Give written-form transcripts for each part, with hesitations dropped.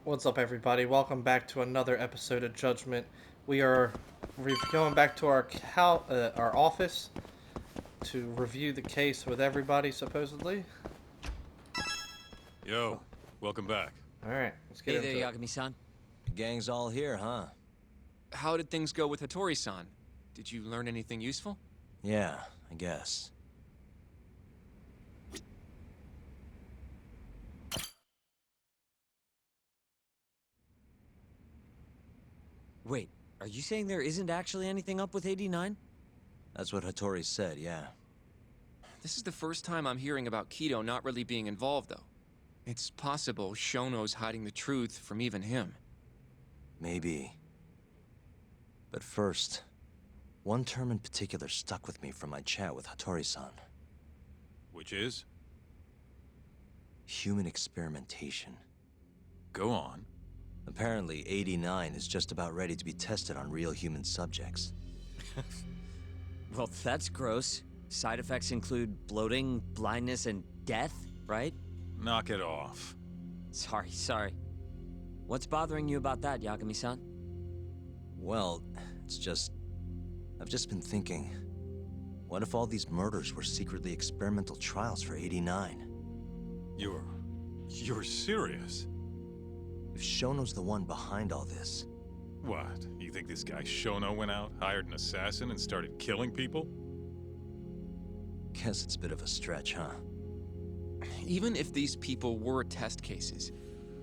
What's up, everybody? Welcome back to another episode of Judgment. We are going back to our office to review the case with everybody, supposedly. Yo, welcome back. All right, let's get Hey there, into it. Yagami-san. The gang's all here, huh? How did things go with Hattori-san? Did you learn anything useful? Yeah, I guess. Wait, are you saying there isn't actually anything up with 89? That's what Hattori said, yeah. This is the first time I'm hearing about Kido not really being involved, though. It's possible Shono's hiding the truth from even him. Maybe. But first, one term in particular stuck with me from my chat with Hattori-san. Which is? Human experimentation. Go on. Apparently, 89 is just about ready to be tested on real human subjects. Well, that's gross. Side effects include bloating, blindness, and death, right? Knock it off. Sorry. What's bothering you about that, Yagami-san? Well, it's just... I've just been thinking... What if all these murders were secretly experimental trials for 89? You're serious? If Shono's the one behind all this... What? You think this guy Shono went out, hired an assassin, and started killing people? Guess it's a bit of a stretch, huh? Even if these people were test cases,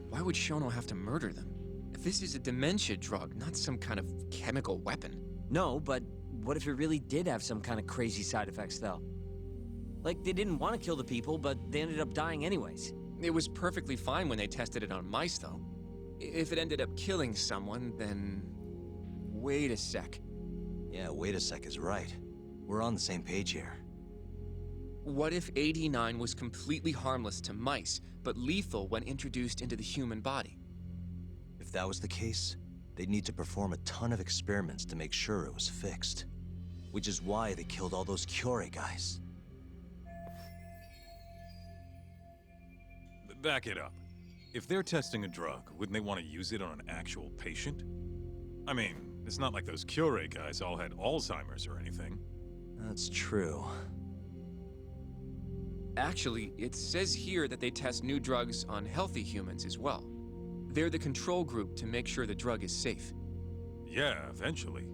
why would Shono have to murder them? This is a dementia drug, not some kind of chemical weapon. No, but what if it really did have some kind of crazy side effects, though? Like, they didn't want to kill the people, but they ended up dying anyways. It was perfectly fine when they tested it on mice, though. If it ended up killing someone, then... Wait a sec. Yeah, wait a sec is right. We're on the same page here. What if 89 was completely harmless to mice, but lethal when introduced into the human body? If that was the case, they'd need to perform a ton of experiments to make sure it was fixed. Which is why they killed all those Kyorei guys. Back it up. If they're testing a drug, wouldn't they want to use it on an actual patient? I mean, it's not like those Kyorei guys all had Alzheimer's or anything. That's true. Actually, it says here that they test new drugs on healthy humans as well. They're the control group to make sure the drug is safe. Yeah, eventually.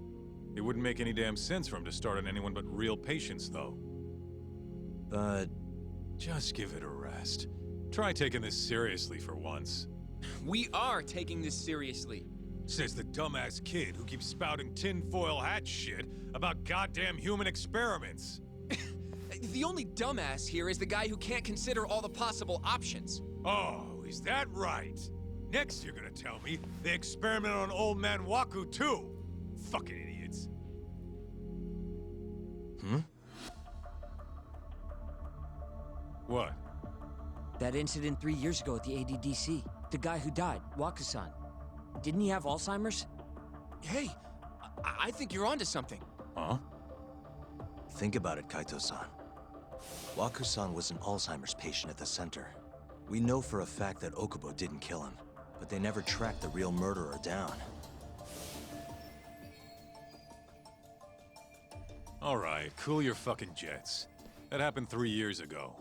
It wouldn't make any damn sense for him to start on anyone but real patients, though. But Just give it a rest. Try taking this seriously for once. We are taking this seriously. Says the dumbass kid who keeps spouting tinfoil hat shit about goddamn human experiments. The only dumbass here is the guy who can't consider all the possible options. Oh, is that right? Next you're gonna tell me they experimented on old man Waku too. Fucking idiots. What? That incident 3 years ago at the ADDC. The guy who died, Wakusan. Didn't he have Alzheimer's? Hey, I think you're onto something. Huh? think about it, Kaito-san. Waku-san was an Alzheimer's patient at the center. We know for a fact that Okubo didn't kill him, but they never tracked the real murderer down. Alright, cool your fucking jets. That happened 3 years ago.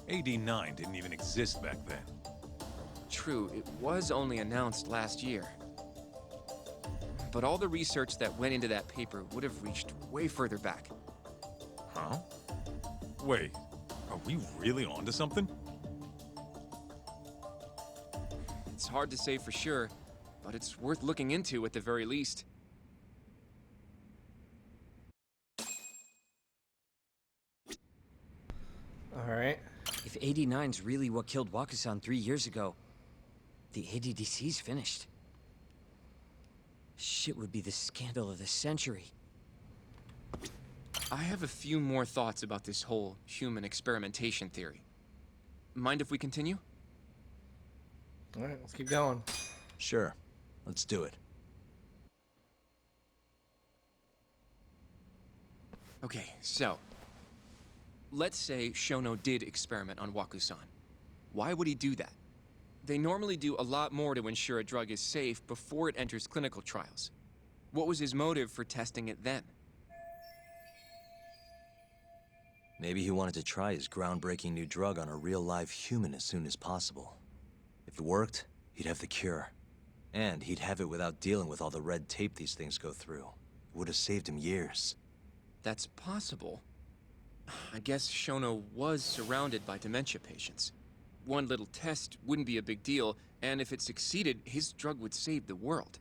AD9 didn't even exist back then. True, it was only announced last year. But all the research that went into that paper would have reached way further back. Huh? Wait, are we really onto something? It's hard to say for sure, but it's worth looking into at the very least. Alright. If 89's really what killed Wakusan 3 years ago, the ADDC's finished. Shit would be the scandal of the century. I have a few more thoughts about this whole human experimentation theory. Mind if we continue? Alright, let's keep going. Sure, let's do it. Okay, so... let's say Shono did experiment on Wakusan. Why would he do that? They normally do a lot more to ensure a drug is safe before it enters clinical trials. What was his motive for testing it then? Maybe he wanted to try his groundbreaking new drug on a real live human as soon as possible. If it worked, he'd have the cure. And he'd have it without dealing with all the red tape these things go through. It would have saved him years. That's possible. I guess Shono was surrounded by dementia patients. One little test wouldn't be a big deal, and if it succeeded, his drug would save the world.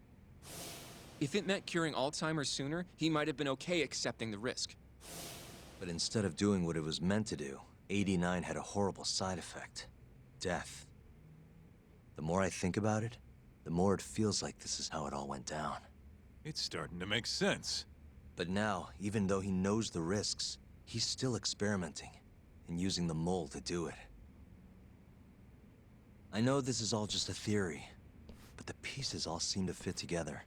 If it meant curing Alzheimer's sooner, he might have been okay accepting the risk. But instead of doing what it was meant to do, 89 had a horrible side effect. Death. The more I think about it, the more it feels like this is how it all went down. It's starting to make sense. But now, even though he knows the risks, he's still experimenting and using the mole to do it. I know this is all just a theory, but the pieces all seem to fit together.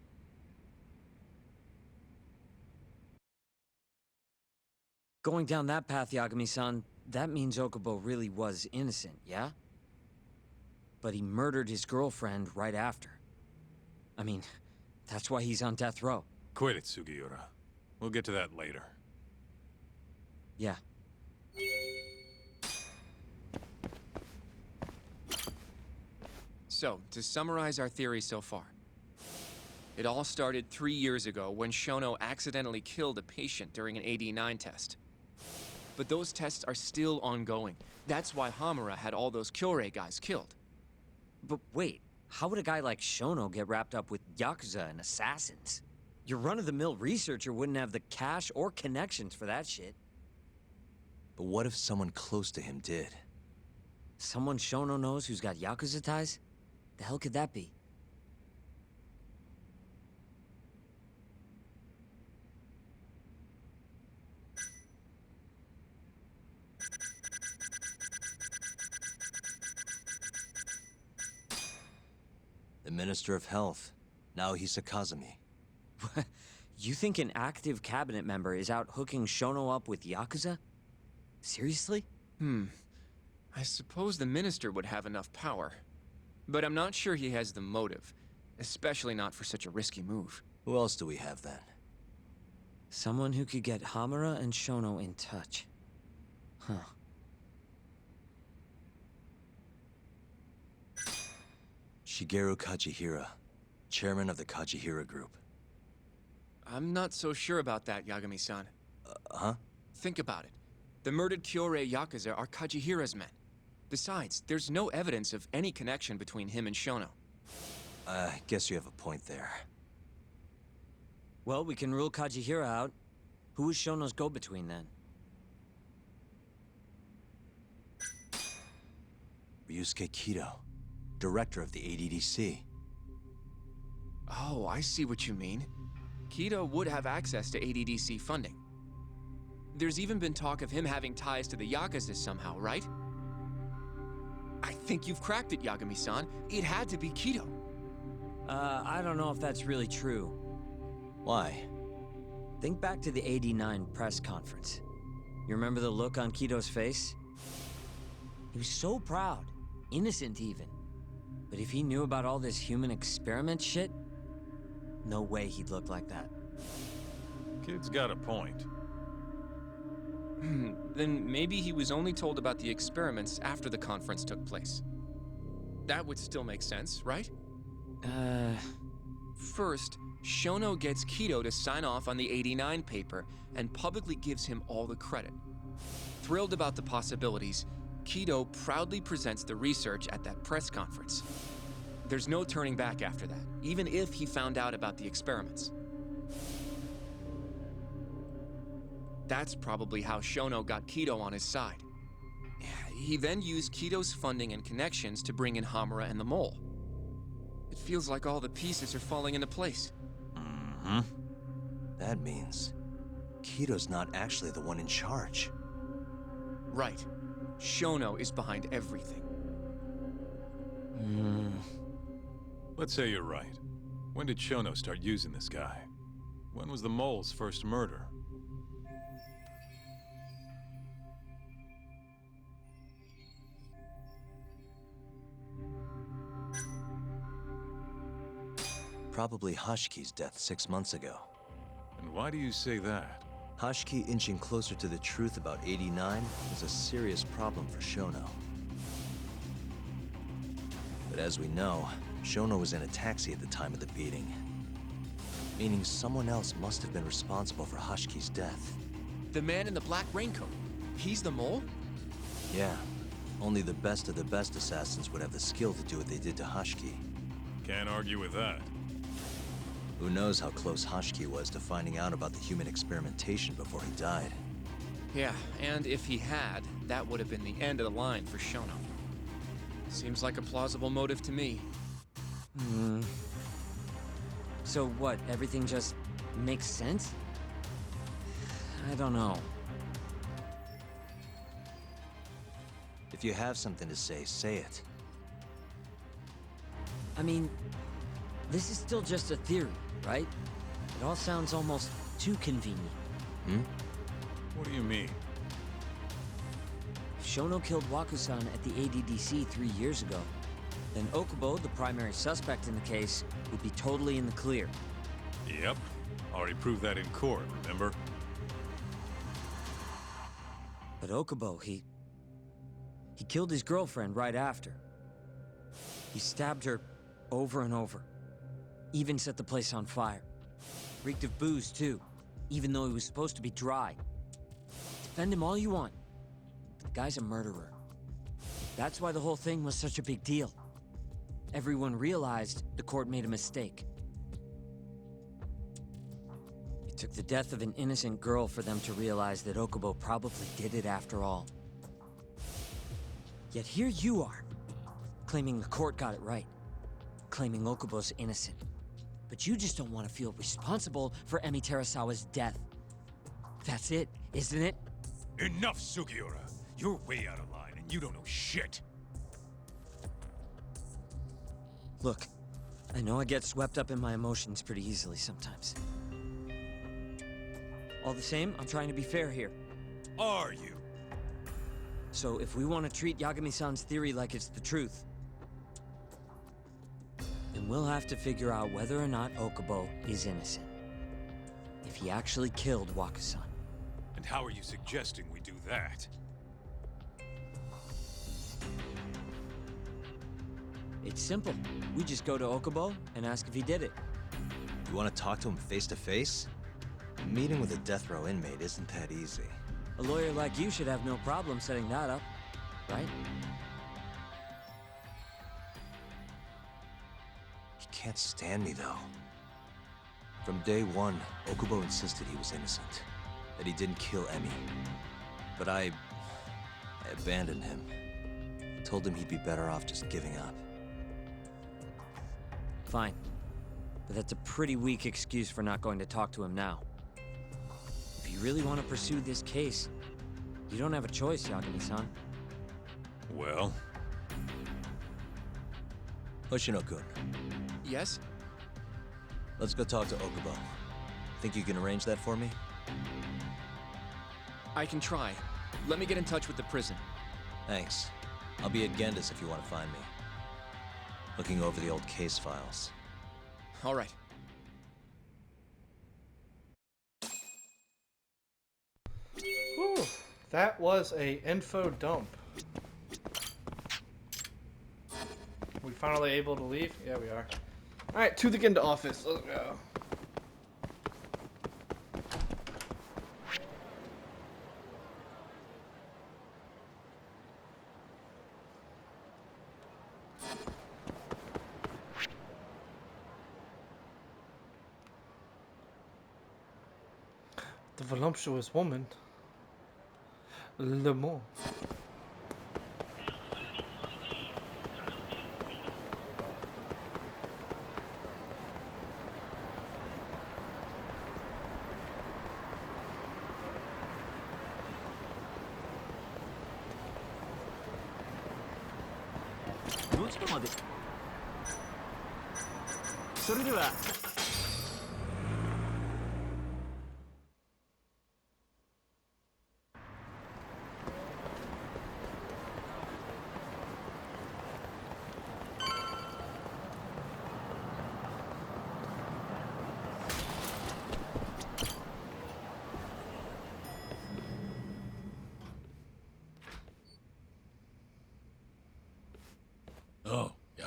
Going down that path, Yagami-san, that means Okubo really was innocent, yeah? But he murdered his girlfriend right after. I mean, that's why he's on death row. Quit it, Sugiura. We'll get to that later. Yeah. So, to summarize our theory so far. It all started 3 years ago when Shono accidentally killed a patient during an AD9 test. But those tests are still ongoing. That's why Hamura had all those Kyorei guys killed. But wait, how would a guy like Shono get wrapped up with Yakuza and assassins? Your run-of-the-mill researcher wouldn't have the cash or connections for that shit. But what if someone close to him did? Someone Shono knows who's got Yakuza ties? The hell could that be? The Minister of Health, Naohisa Kazumi. You think an active cabinet member is out hooking Shono up with Yakuza? Seriously? I suppose the minister would have enough power. But I'm not sure he has the motive. Especially not for such a risky move. Who else do we have then? Someone who could get Hamura and Shono in touch. Huh. Shigeru Kajihira, chairman of the Kajihira Group. I'm not so sure about that, Yagami-san. Huh? Think about it. The murdered Kyorei Yakuza are Kajihira's men. Besides, there's no evidence of any connection between him and Shono. I guess you have a point there. Well, we can rule Kajihira out. Who is Shono's go-between then? Ryusuke Kido, director of the ADDC. Oh, I see what you mean. Kido would have access to ADDC funding. There's even been talk of him having ties to the Yakuza somehow, right? I think you've cracked it, Yagami-san. It had to be Kido. I don't know if that's really true. Why? Think back to the '89 press conference. You remember the look on Kido's face? He was so proud, innocent even. But if he knew about all this human experiment shit, no way he'd look like that. Kid's got a point. Then maybe he was only told about the experiments after the conference took place. That would still make sense, right? First, Shono gets Kido to sign off on the '89 paper and publicly gives him all the credit. Thrilled about the possibilities, Kido proudly presents the research at that press conference. There's no turning back after that, even if he found out about the experiments. That's probably how Shono got Kido on his side. He then used Kido's funding and connections to bring in Hamura and the Mole. It feels like all the pieces are falling into place. That means Kido's not actually the one in charge. Right. Shono is behind everything. Let's say you're right. When did Shono start using this guy? When was the mole's first murder? Probably Hashki's death 6 months ago. And why do you say that? Hashki inching closer to the truth about 89 was a serious problem for Shono. But as we know, Shono was in a taxi at the time of the beating. Meaning someone else must have been responsible for Hashki's death. The man in the black raincoat. He's the mole? Yeah, only the best of the best assassins would have the skill to do what they did to Hashki. Can't argue with that. Who knows how close Hashki was to finding out about the human experimentation before he died. Yeah, and if he had, that would have been the end of the line for Shono. Seems like a plausible motive to me. So what, everything just makes sense? I don't know. If you have something to say it. I mean, this is still just a theory, right? It all sounds almost too convenient. What do you mean? If Shono killed Wakusan at the ADDC 3 years ago, then Okubo, the primary suspect in the case, would be totally in the clear. Yep. Already proved that in court, remember? But Okubo, he killed his girlfriend right after. He stabbed her over and over. Even set the place on fire. Reeked of booze, too, even though he was supposed to be dry. Defend him all you want. The guy's a murderer. That's why the whole thing was such a big deal. Everyone realized the court made a mistake. It took the death of an innocent girl for them to realize that Okubo probably did it after all. Yet here you are, claiming the court got it right, claiming Okubo's innocent. But you just don't want to feel responsible for Emi Terasawa's death. That's it, isn't it? Enough, Sugiura! You're way out of line, and you don't know shit! Look, I know I get swept up in my emotions pretty easily sometimes. All the same, I'm trying to be fair here. Are you? So if we want to treat Yagami-san's theory like it's the truth, then we'll have to figure out whether or not Okubo is innocent. If he actually killed Wakusan. And how are you suggesting we do that? It's simple. We just go to Okubo and ask if he did it. You want to talk to him face to face? Meeting with a death row inmate isn't that easy. A lawyer like you should have no problem setting that up, right? He can't stand me, though. From day one, Okubo insisted he was innocent, that he didn't kill Emi. But I abandoned him. Told him he'd be better off just giving up. Fine. But that's a pretty weak excuse for not going to talk to him now. If you really want to pursue this case, you don't have a choice, Yagami-san. Well? Hoshino-kun, Yes? let's go talk to Okubo. Think you can arrange that for me? I can try. Let me get in touch with the prison. Thanks. I'll be at Gendis if you want to find me. Looking over the old case files. All right. Whew, that was a info dump. We finally able to leave? Yeah, we are. Alright, to the Ginda office. Let's go. The voluptuous woman. Le Mans.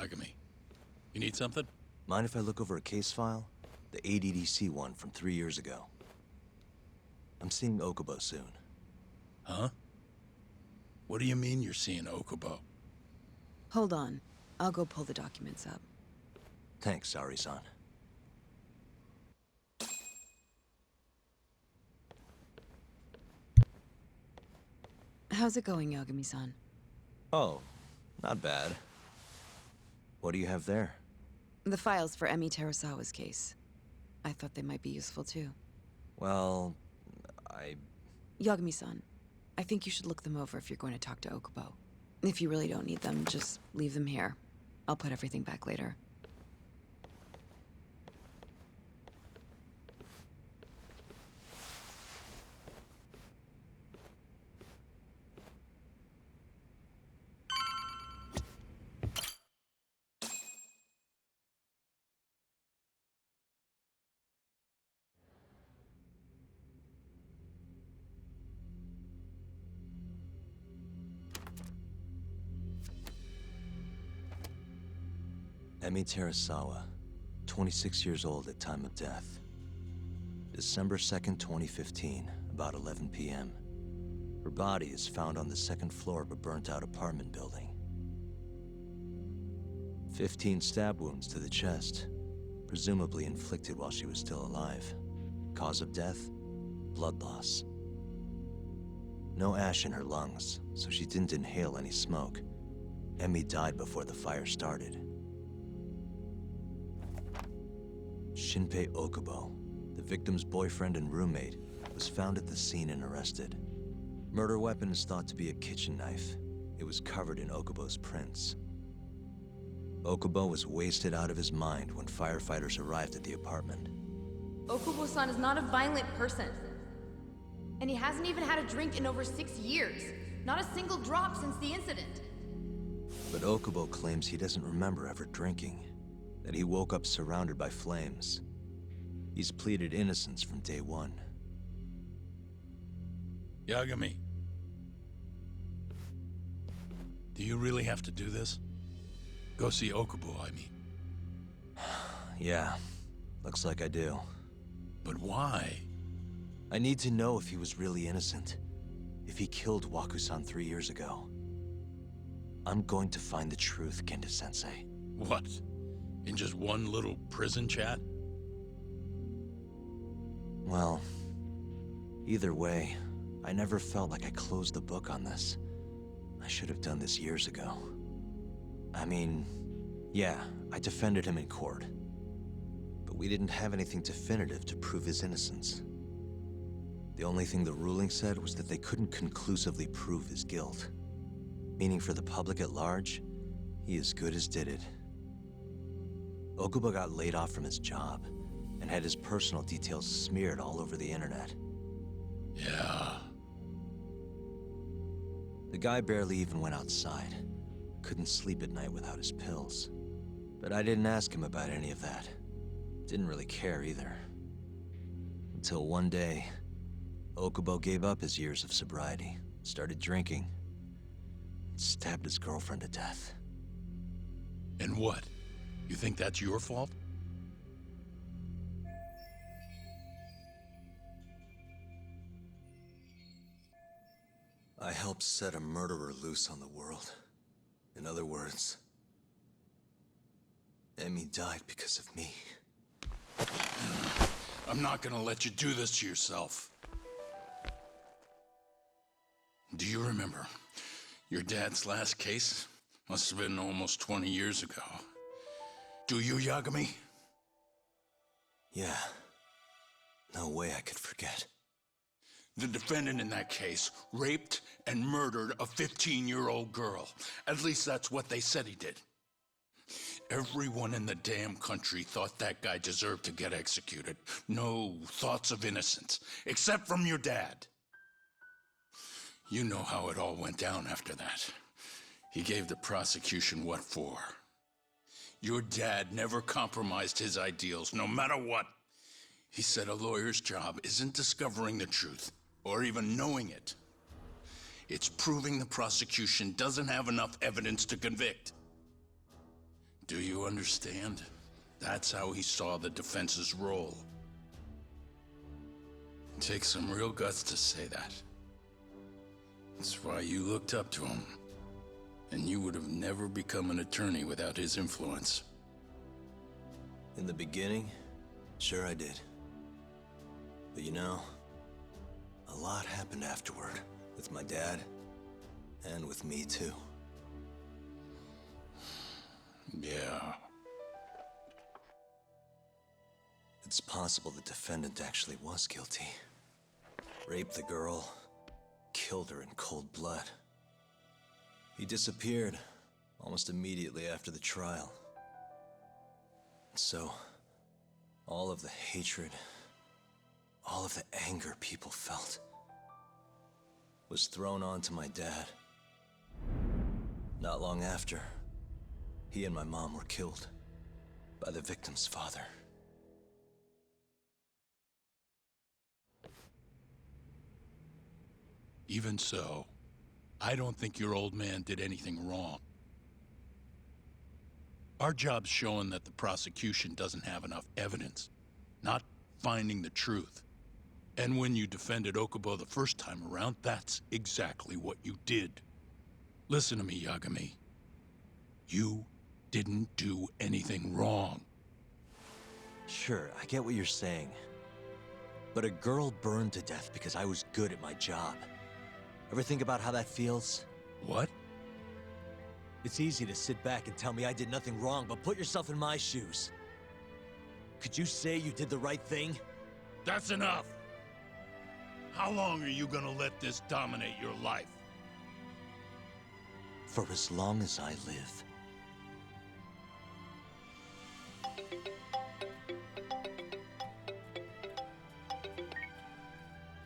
Yagami, you need something? Mind if I look over a case file? The ADDC one from 3 years ago. I'm seeing Okubo soon. Huh? What do you mean you're seeing Okubo? Hold on. I'll go pull the documents up. Thanks, Sari-san. How's it going, Yagami-san? Oh, not bad. What do you have there? The files for Emi Terasawa's case. I thought they might be useful too. Well, Yagami-san, I think you should look them over if you're going to talk to Okubo. If you really don't need them, just leave them here. I'll put everything back later. Emi Terasawa, 26 years old at time of death. December 2nd, 2015, about 11 p.m. Her body is found on the second floor of a burnt-out apartment building. 15 stab wounds to the chest, presumably inflicted while she was still alive. Cause of death? Blood loss. No ash in her lungs, so she didn't inhale any smoke. Emi died before the fire started. Shinpei Okubo, the victim's boyfriend and roommate, was found at the scene and arrested. Murder weapon is thought to be a kitchen knife. It was covered in Okubo's prints. Okubo was wasted out of his mind when firefighters arrived at the apartment. Okubo-san is not a violent person. And he hasn't even had a drink in over 6 years. Not a single drop since the incident. But Okubo claims he doesn't remember ever drinking, that he woke up surrounded by flames. He's pleaded innocence from day one. Yagami. Do you really have to do this? Go see Okubo, I mean. Yeah, looks like I do. But why? I need to know if he was really innocent. If he killed Waku-san 3 years ago. I'm going to find the truth, Kenta-sensei. What? In just one little prison chat? Well, either way, I never felt like I closed the book on this. I should have done this years ago. I mean, yeah, I defended him in court. But we didn't have anything definitive to prove his innocence. The only thing the ruling said was that they couldn't conclusively prove his guilt. Meaning for the public at large, he as good as did it. Okubo got laid off from his job, and had his personal details smeared all over the internet. Yeah. The guy barely even went outside. Couldn't sleep at night without his pills. But I didn't ask him about any of that. Didn't really care either. Until one day, Okubo gave up his years of sobriety, started drinking, and stabbed his girlfriend to death. And what? You think that's your fault? I helped set a murderer loose on the world. In other words, Emi died because of me. I'm not gonna let you do this to yourself. Do you remember your dad's last case? Must have been almost 20 years ago. Do you, Yagami? Yeah. No way I could forget. The defendant in that case raped and murdered a 15-year-old girl. At least that's what they said he did. Everyone in the damn country thought that guy deserved to get executed. No thoughts of innocence, except from your dad. You know how it all went down after that. He gave the prosecution what for. Your dad never compromised his ideals, no matter what. He said a lawyer's job isn't discovering the truth, or even knowing it. It's proving the prosecution doesn't have enough evidence to convict. Do you understand? That's how he saw the defense's role. It takes some real guts to say that. That's why you looked up to him. And you would have never become an attorney without his influence. In the beginning, sure I did. But you know, a lot happened afterward. With my dad, and with me too. Yeah. It's possible the defendant actually was guilty. Raped the girl, killed her in cold blood. He disappeared almost immediately after the trial. So, all of the hatred, all of the anger people felt, was thrown onto my dad. Not long after, he and my mom were killed by the victim's father. Even so, I don't think your old man did anything wrong. Our job's showing that the prosecution doesn't have enough evidence, not finding the truth. And when you defended Okubo the first time around, that's exactly what you did. Listen to me, Yagami. You didn't do anything wrong. Sure, I get what you're saying. But a girl burned to death because I was good at my job. Ever think about how that feels? What? It's easy to sit back and tell me I did nothing wrong, but put yourself in my shoes. Could you say you did the right thing? That's enough! How long are you gonna let this dominate your life? For as long as I live.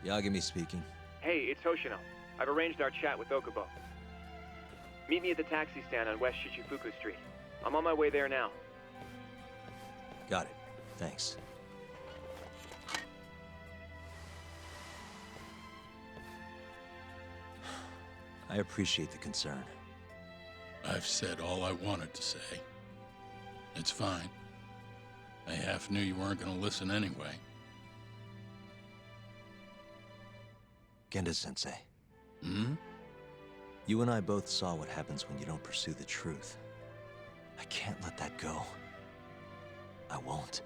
Yagami speaking. Hey, it's Hoshino. I've arranged our chat with Okubo. Meet me at the taxi stand on West Shichifuku Street. I'm on my way there now. Got it. Thanks. I appreciate the concern. I've said all I wanted to say. It's fine. I half knew you weren't gonna listen anyway. Genda-sensei. Hmm? You and I both saw what happens when you don't pursue the truth. I can't let that go. I won't.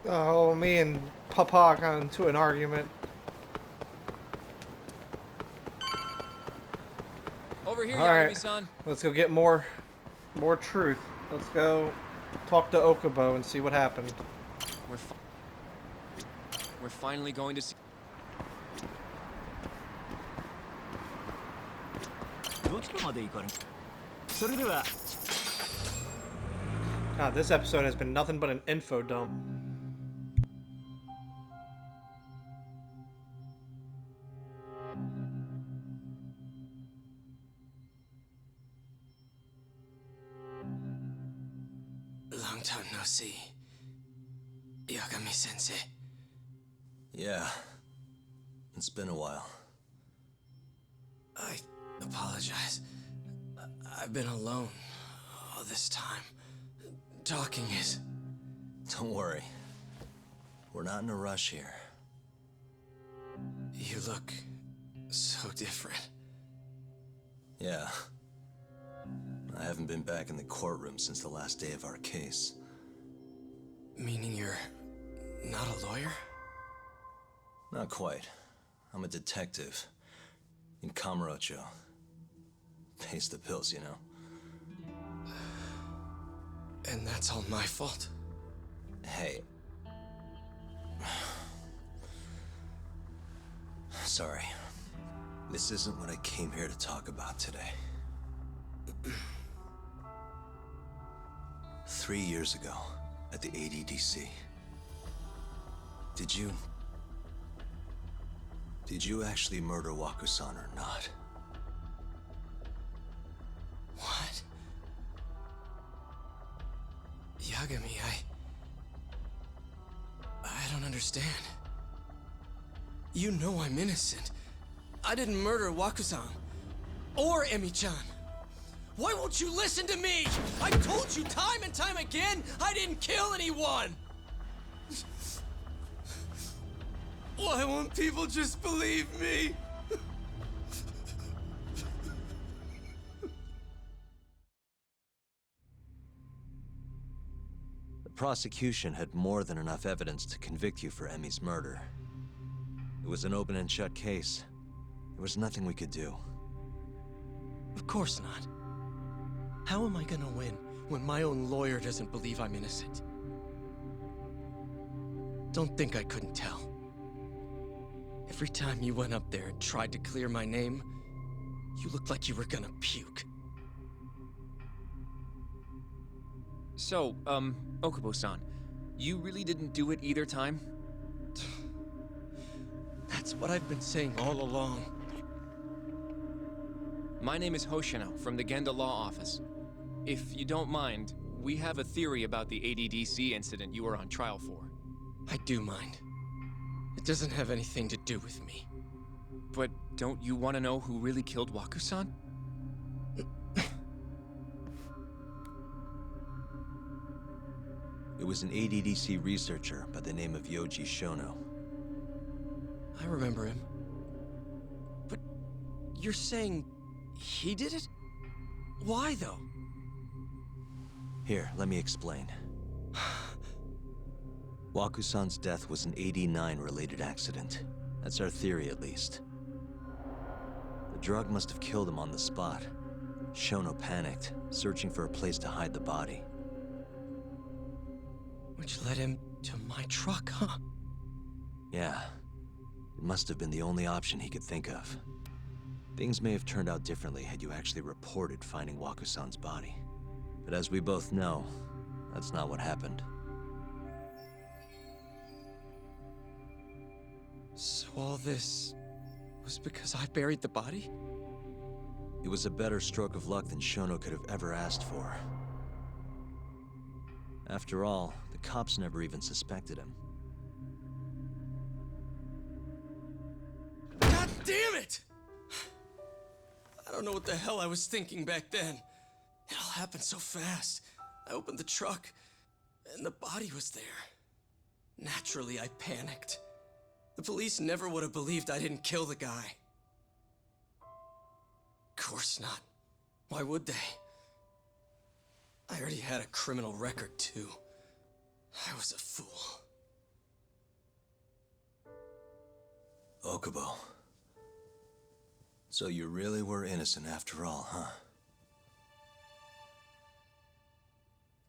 Oh, me and Papa got into an argument. Over here, All right. Yagami-san. Let's go get more truth. Let's go talk to Okubo and see what happened. We're finally going to see... God, this episode has been nothing but an info dump. Long time no see. Yagami-sensei. Yeah. It's been a while. I apologize. I've been alone all this time. Talking is... Don't worry. We're not in a rush here. You look so different. Yeah. I haven't been back in the courtroom since the last day of our case. Meaning you're not a lawyer? Not quite. I'm a detective. In Kamurocho. Pays the bills, you know. And that's all my fault? Hey. Sorry. This isn't what I came here to talk about today. 3 years ago, at the ADDC. Did you actually murder Waku-san or not? What? Yagami, I don't understand. understand. You know I'm innocent. I didn't murder Wakusan. Or Emi-chan. Why won't you listen to me? I've told you time and time again, I didn't kill anyone! Why won't people just believe me? The prosecution had more than enough evidence to convict you for Emi's murder. It was an open and shut case. There was nothing we could do. Of course not. How am I gonna win when my own lawyer doesn't believe I'm innocent? Don't think I couldn't tell. Every time you went up there and tried to clear my name, you looked like you were gonna puke. So, Okubo-san, you really didn't do it either time? That's what I've been saying all along. My name is Hoshino from the Genda Law Office. If you don't mind, we have a theory about the ADDC incident you were on trial for. I do mind. It doesn't have anything to do with me. But don't you want to know who really killed Waku-san? It was an ADDC researcher by the name of Yoji Shono. I remember him. But you're saying he did it? Why, though? Here, let me explain. Waku-san's death was an 89-related accident. That's our theory, at least. The drug must have killed him on the spot. Shono panicked, searching for a place to hide the body. Which led him to my truck, huh? Yeah. It must have been the only option he could think of. Things may have turned out differently had you actually reported finding Waku-san's body. But as we both know, that's not what happened. So all this was because I buried the body? It was a better stroke of luck than Shono could have ever asked for. After all, the cops never even suspected him. God damn it! I don't know what the hell I was thinking back then. It all happened so fast. I opened the truck, and the body was there. Naturally, I panicked. The police never would have believed I didn't kill the guy. Of course not. Why would they? I already had a criminal record, too. I was a fool. Okubo. So you really were innocent after all, huh?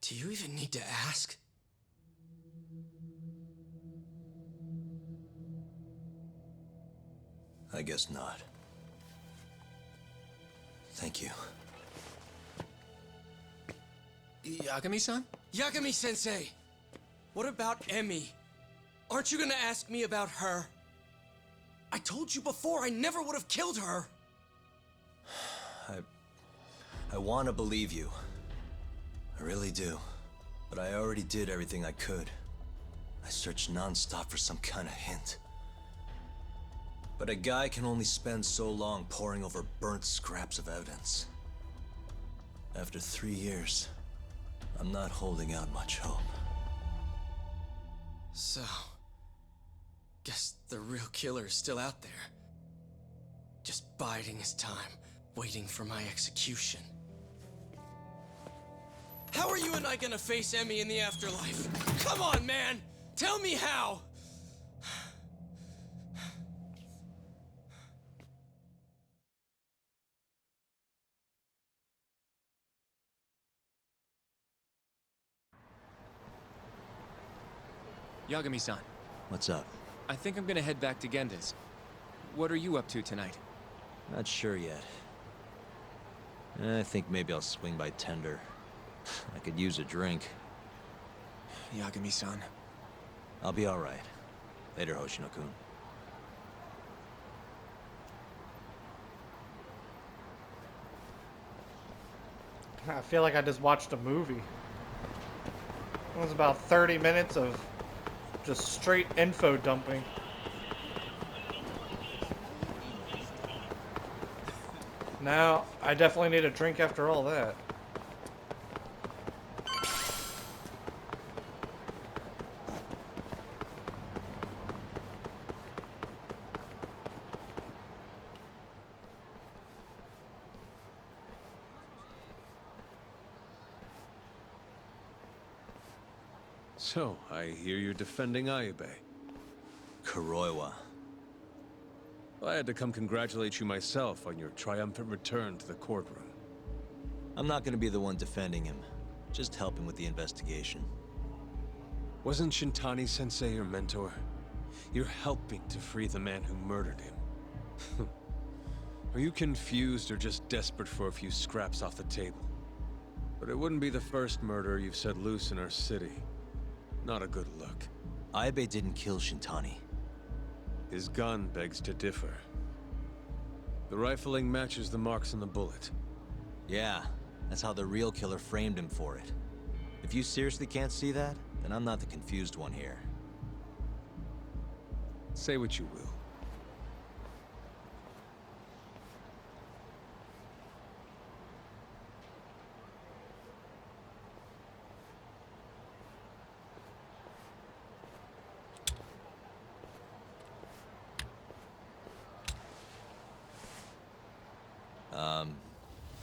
Do you even need to ask? I guess not. Thank you. Yagami-san? Yagami-sensei! What about Emi? Aren't you gonna ask me about her? I told you before I never would have killed her! I want to believe you. I really do. But I already did everything I could. I searched non-stop for some kind of hint. But a guy can only spend so long poring over burnt scraps of evidence. After 3 years, I'm not holding out much hope. So... guess the real killer is still out there. Just biding his time, waiting for my execution. How are you and I gonna face Emi in the afterlife? Come on, man! Tell me how! Yagami-san, What's up? I think I'm gonna head back to Genda's. What are you up to tonight? Not sure yet. I think maybe I'll swing by Tender. I could use a drink. Yagami-san. I'll be all right. Later, Hoshino-kun. I feel like I just watched a movie. It was about 30 minutes of Just straight info dumping. Now, I definitely need a drink after all that. So, I hear you're defending Ayube. Kuroiwa. I had to come congratulate you myself on your triumphant return to the courtroom. I'm not gonna be the one defending him. Just helping with the investigation. Wasn't Shintani-sensei your mentor? You're helping to free the man who murdered him. Are you confused or just desperate for a few scraps off the table? But it wouldn't be the first murder you've set loose in our city. Not a good look. Ayube didn't kill Shintani. His gun begs to differ. The rifling matches the marks on the bullet. Yeah, that's how the real killer framed him for it. If you seriously can't see that, then I'm not the confused one here. Say what you will.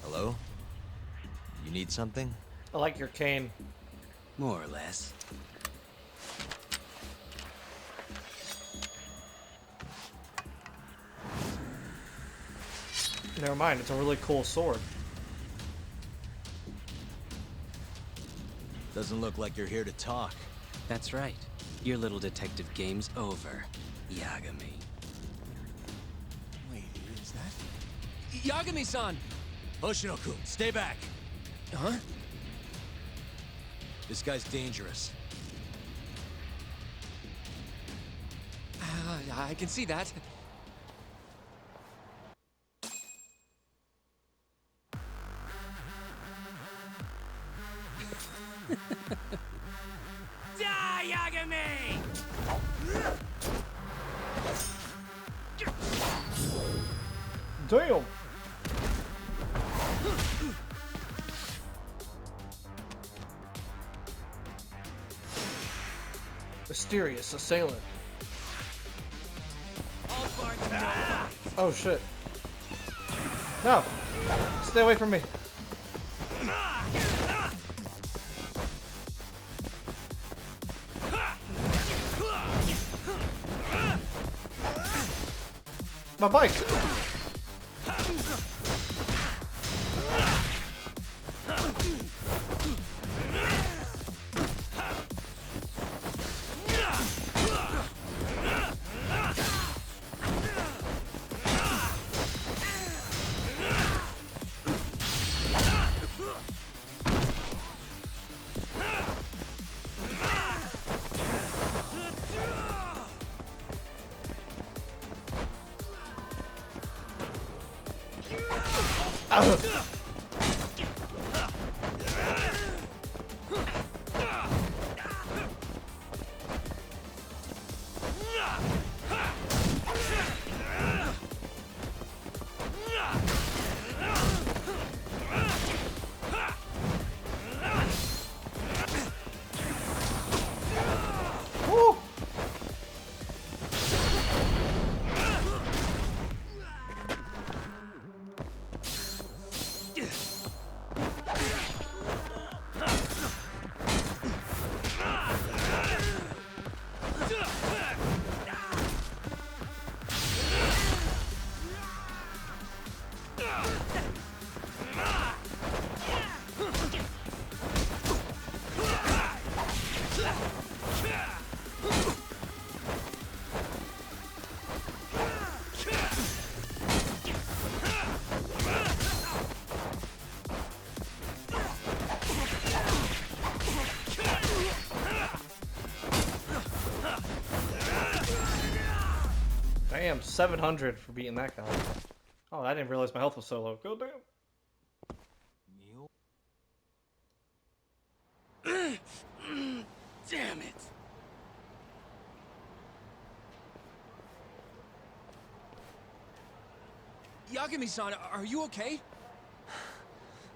Hello? You need something? I like your cane. More or less. Never mind, it's a really cool sword. Doesn't look like you're here to talk. That's right. Your little detective game's over, Yagami. Wait, is that? Yagami-san! Hoshino-kun, stay back! Huh? This guy's dangerous. I can see that. Die, Yagami! Damn! Mysterious assailant. Oh shit. No! Stay away from me. My bike! Woo! Damn, 700 for beating that guy. Oh, I didn't realize my health was so low. Go damn. Damn it! Yagami-san, are you okay?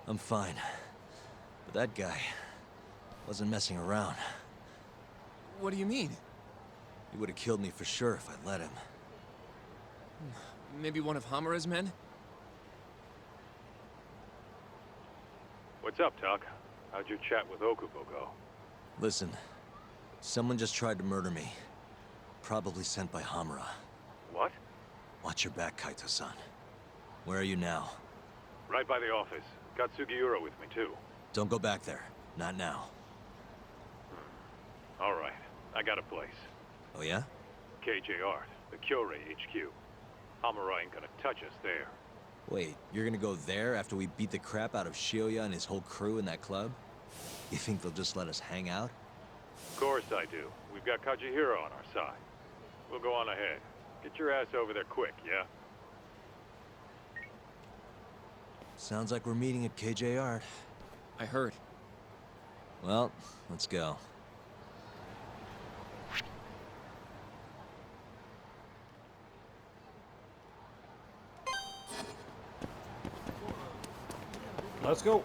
I'm fine. But that guy wasn't messing around. What do you mean? He would have killed me for sure if I'd let him. Maybe one of Hamura's men? What's up, Tuck? How'd your chat with Okubo go? Listen, someone just tried to murder me. Probably sent by Hamura. What? Watch your back, Kaito-san. Where are you now? Right by the office. Got Sugiura with me, too. Don't go back there. Not now. All right. I got a place. Oh yeah? KJ Art, the Kyorei HQ. Hamura ain't gonna touch us there. Wait, you're gonna go there after we beat the crap out of Shioya and his whole crew in that club? You think they'll just let us hang out? Of course I do. We've got Kajihiro on our side. We'll go on ahead. Get your ass over there quick, yeah? Sounds like we're meeting at KJ Art. I heard. Well, let's go. Let's go.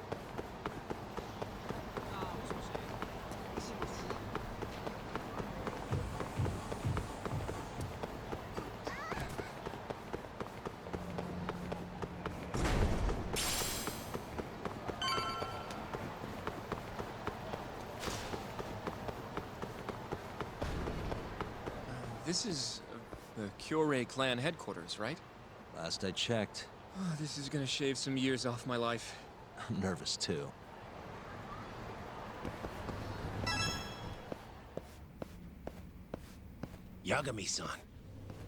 This is the Kyorei clan headquarters, right? Last I checked. Oh, this is gonna shave some years off my life. I'm nervous too. Yagami-san.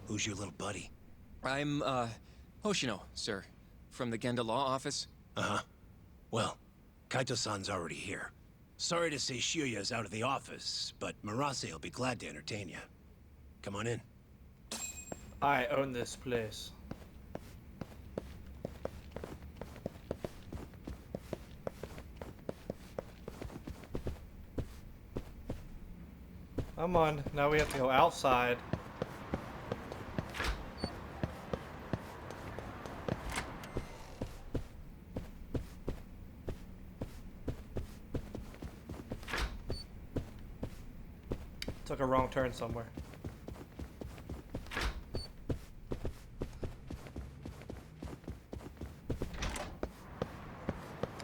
Who's your little buddy? I'm, Hoshino, sir. From the Genda Law Office. Uh-huh. Well, Kaito-san's already here. Sorry to say Shioya's out of the office, but Murase will be glad to entertain you. Come on in. I own this place. Come on, now we have to go outside. Took a wrong turn somewhere.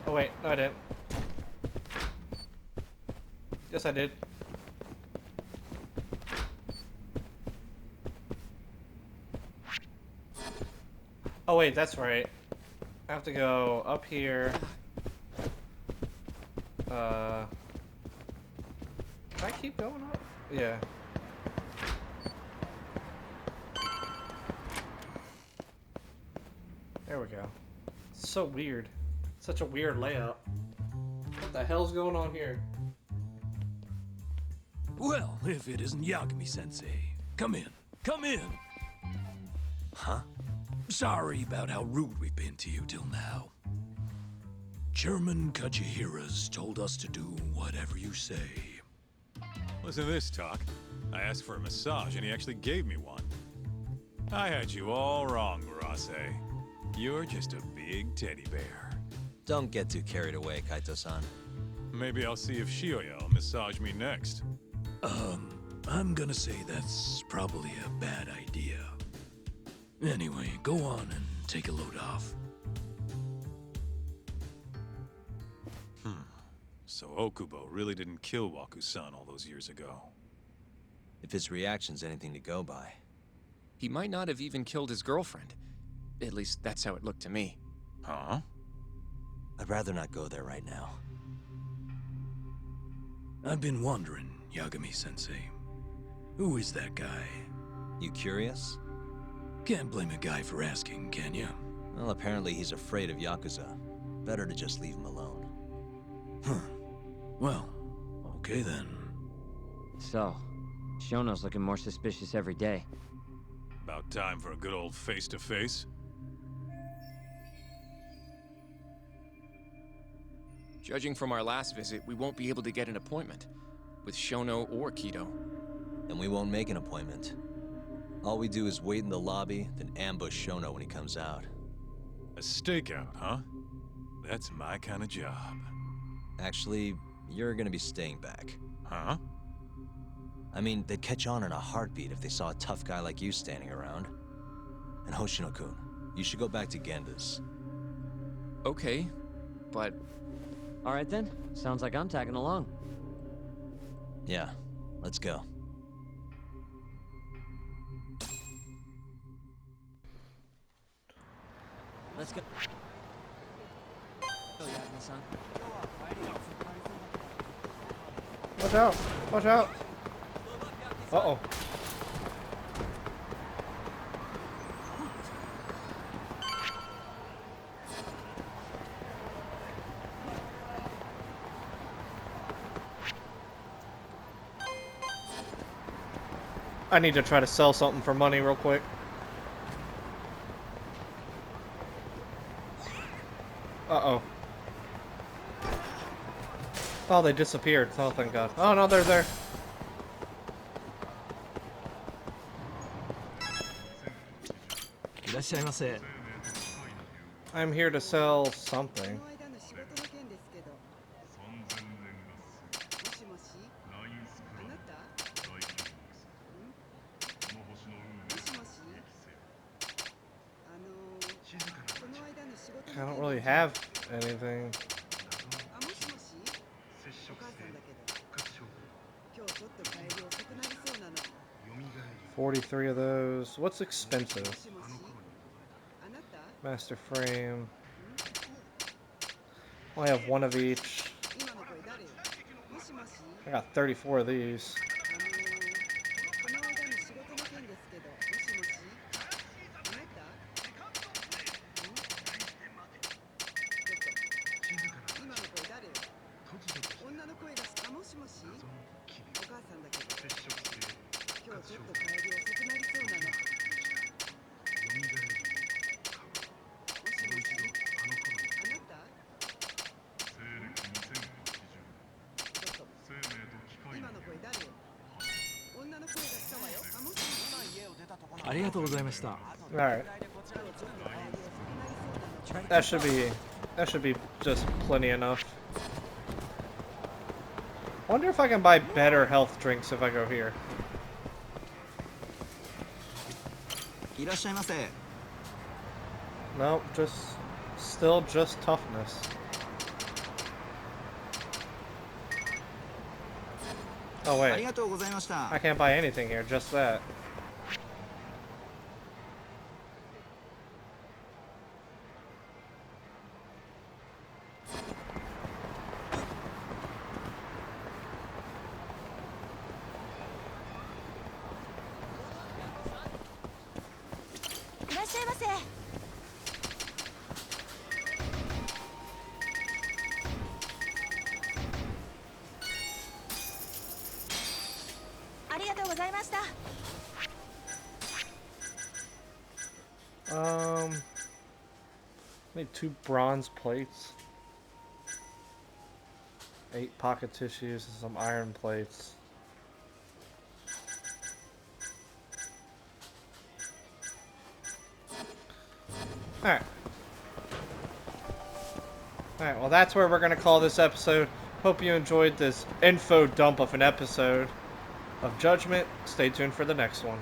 Oh wait, no I didn't. Yes I did. Oh wait, that's right. I have to go up here. Can I keep going up? Yeah. There we go. It's so weird. Such a weird layout. What the hell's going on here? Well, if it isn't Yagami-sensei. Come in. Come in. Huh? Sorry about how rude we've been to you till now. Chairman Kajihira's told us to do whatever you say. Listen to this, Talk. I asked for a massage and he actually gave me one. I had you all wrong, Murase. You're just a big teddy bear. Don't get too carried away, Kaito-san. Maybe I'll see if Shioya will massage me next. I'm gonna say that's probably a bad idea. Anyway, go on and take a load off. So Okubo really didn't kill Waku-san all those years ago. If his reaction's anything to go by. He might not have even killed his girlfriend. At least that's how it looked to me. Huh? I'd rather not go there right now. I've been wondering, Yagami-sensei. Who is that guy? You curious? Can't blame a guy for asking, can you? Well, apparently he's afraid of Yakuza. Better to just leave him alone. Huh. Well, okay then. So, Shono's looking more suspicious every day. About time for a good old face-to-face. Judging from our last visit, we won't be able to get an appointment with Shono or Kido. And we won't make an appointment. All we do is wait in the lobby, then ambush Shono when he comes out. A stakeout, huh? That's my kind of job. Actually, you're gonna be staying back. Huh? I mean, they'd catch on in a heartbeat if they saw a tough guy like you standing around. And Hoshino-kun, you should go back to Genda's. Okay, but... All right then. Sounds like I'm tagging along. Yeah, let's go. Let's go. Oh, Yagami-san. Watch out! Watch out! Uh-oh. I need to try to sell something for money real quick. Uh-oh. Oh, they disappeared. Oh, thank God. Oh, no, they're there. I'm here to sell something. I don't really have anything. 43 of those. What's expensive? Master frame. Only have one of each. I got 34 of these. Alright. That should be just plenty enough. Wonder if I can buy better health drinks if I go here. Nope, still just toughness. Oh wait, I can't buy anything here, just that. Need 2 bronze plates, 8 pocket tissues, and some iron plates. Alright. Alright, well that's where we're going to call this episode. Hope you enjoyed this info dump of an episode of Judgment. Stay tuned for the next one.